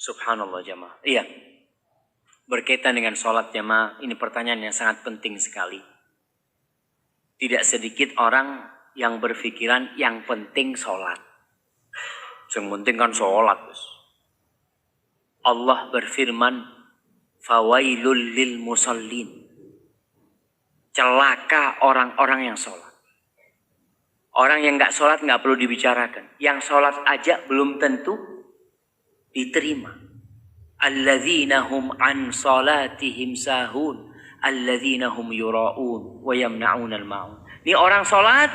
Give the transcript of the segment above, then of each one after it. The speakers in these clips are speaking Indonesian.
Subhanallah jamaah. Iya. Berkaitan dengan sholat jamaah, ini pertanyaan yang sangat penting sekali. Tidak sedikit orang yang berpikiran yang penting sholat. Yang penting kan sholat. Allah berfirman, fawailul lil musallin. Celaka orang-orang yang sholat. Orang yang nggak sholat nggak perlu dibicarakan. Yang sholat aja belum tentu diterima. Alladzina hum an salatihim sahun, alladzina hum yura'un wa yamna'unal ma'un. Ini orang sholat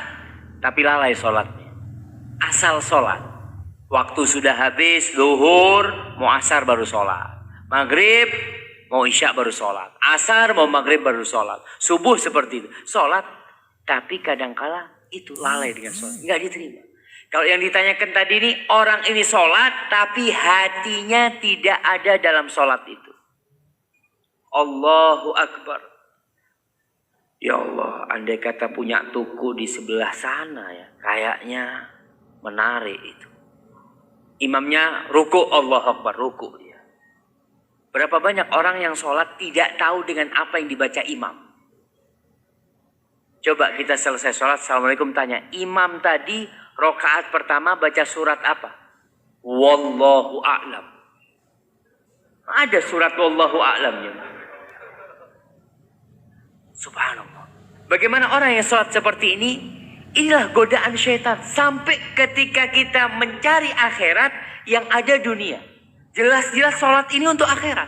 tapi lalai sholatnya. Asal sholat. Waktu sudah habis, zuhur, mau asar baru sholat. Maghrib, mau isya baru sholat. Asar, mau maghrib baru sholat. Subuh seperti itu. Sholat, tapi kadangkala itu lalai dengan sholat. Nggak diterima. Kalau yang ditanyakan tadi ini, orang ini sholat, tapi hatinya tidak ada dalam sholat itu. Allahu Akbar. Ya Allah, andai kata punya tuku di sebelah sana ya, kayaknya menarik itu. Imamnya ruku, Allahu Akbar, ruku dia. Berapa banyak orang yang sholat tidak tahu dengan apa yang dibaca imam. Coba kita selesai sholat, assalamualaikum, tanya, imam tadi rakaat pertama baca surat apa? Wallahu a'lam. Ada surat wallahu a'lam ya. Subhanallah. Bagaimana orang yang sholat seperti ini? Inilah godaan syaitan. Sampai ketika kita mencari akhirat, yang ada dunia. Jelas-jelas sholat ini untuk akhirat.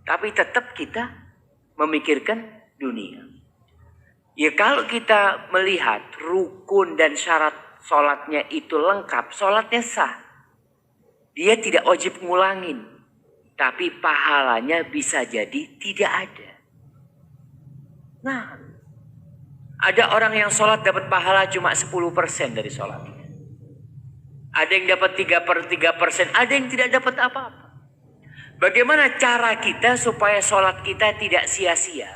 Tapi tetap kita memikirkan dunia. Ya kalau kita melihat rukun dan syarat sholatnya itu lengkap, sholatnya sah. Dia tidak wajib ngulangin. Tapi pahalanya bisa jadi tidak ada. Nah, ada orang yang sholat dapat pahala cuma 10% dari sholatnya. Ada yang dapat 3/3%, ada yang tidak dapat apa-apa. Bagaimana cara kita supaya sholat kita tidak sia-sia?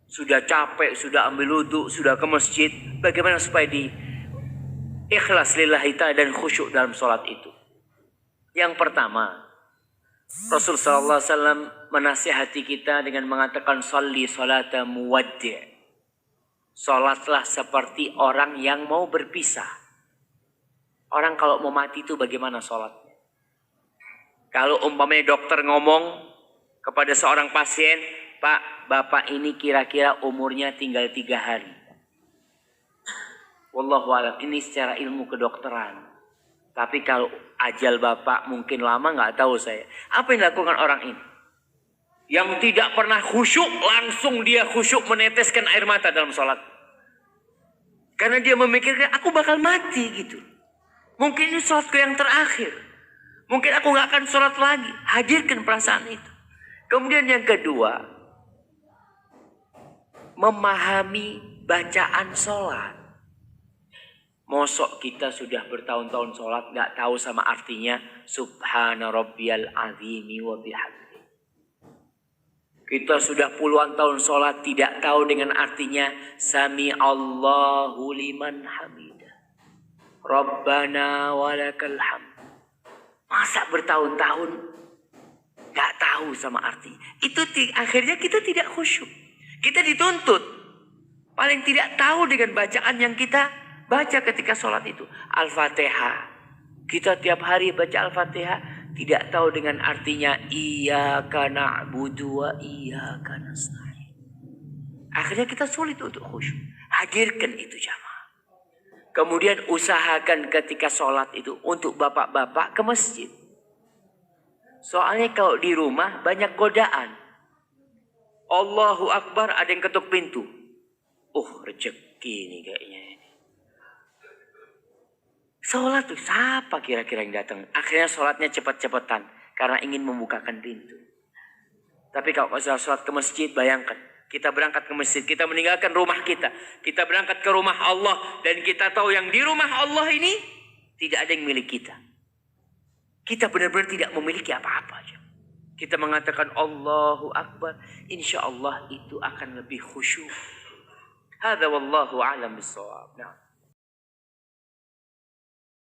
Sudah capek, sudah ambil wudhu, sudah ke masjid. Bagaimana supaya di ikhlas lillahi ta'ala dan khusyuk dalam sholat itu? Yang pertama, Rasulullah SAW menasihati kita dengan mengatakan sholli sholata muwaddi'. Sholatlah seperti orang yang mau berpisah. Orang kalau mau mati itu bagaimana sholatnya? Kalau umpamanya dokter ngomong kepada seorang pasien, Pak, Bapak ini kira-kira umurnya tinggal 3 hari. Wallahu a'lam, ini secara ilmu kedokteran. Tapi kalau ajal Bapak mungkin lama, nggak tahu saya. Apa yang dilakukan orang ini? Yang tidak pernah khusyuk, langsung dia khusyuk meneteskan air mata dalam sholat. Karena dia memikirkan, aku bakal mati gitu. Mungkin ini sholatku yang terakhir. Mungkin aku nggak akan sholat lagi. Hadirkan perasaan itu. Kemudian yang kedua, memahami bacaan sholat. Mosok kita sudah bertahun-tahun sholat nggak tahu sama artinya Subhana rabbiyal azimi wa bihamdi. Kita sudah puluhan tahun sholat tidak tahu dengan artinya Sami Allahu liman hamidah, Rabbana walakal hamd. Masa bertahun-tahun nggak tahu sama arti? Itu akhirnya kita tidak khusyuk. Kita dituntut paling tidak tahu dengan bacaan yang kita baca ketika sholat itu. Al-Fatihah. Kita tiap hari baca Al-Fatihah. Tidak tahu dengan artinya. Iyyaka na'budu wa iyyaka nasta'in. Akhirnya kita sulit untuk khusyuk. Hadirkan itu jamaah. Kemudian usahakan ketika sholat itu. Untuk bapak-bapak ke masjid. Soalnya kalau di rumah banyak godaan. Allahu Akbar, ada yang ketuk pintu. Rezeki nih kayaknya. Sholat tuh siapa kira-kira yang datang? Akhirnya sholatnya cepat-cepatan. Karena ingin membukakan pintu. Tapi kalau sholat ke masjid, bayangkan. Kita berangkat ke masjid. Kita meninggalkan rumah kita. Kita berangkat ke rumah Allah. Dan kita tahu yang di rumah Allah ini tidak ada yang milik kita. Kita benar-benar tidak memiliki apa-apa aja. Kita mengatakan Allahu Akbar. Insya Allah itu akan lebih khusyuk. Hadza wallahu a'lam bissawab. Nah.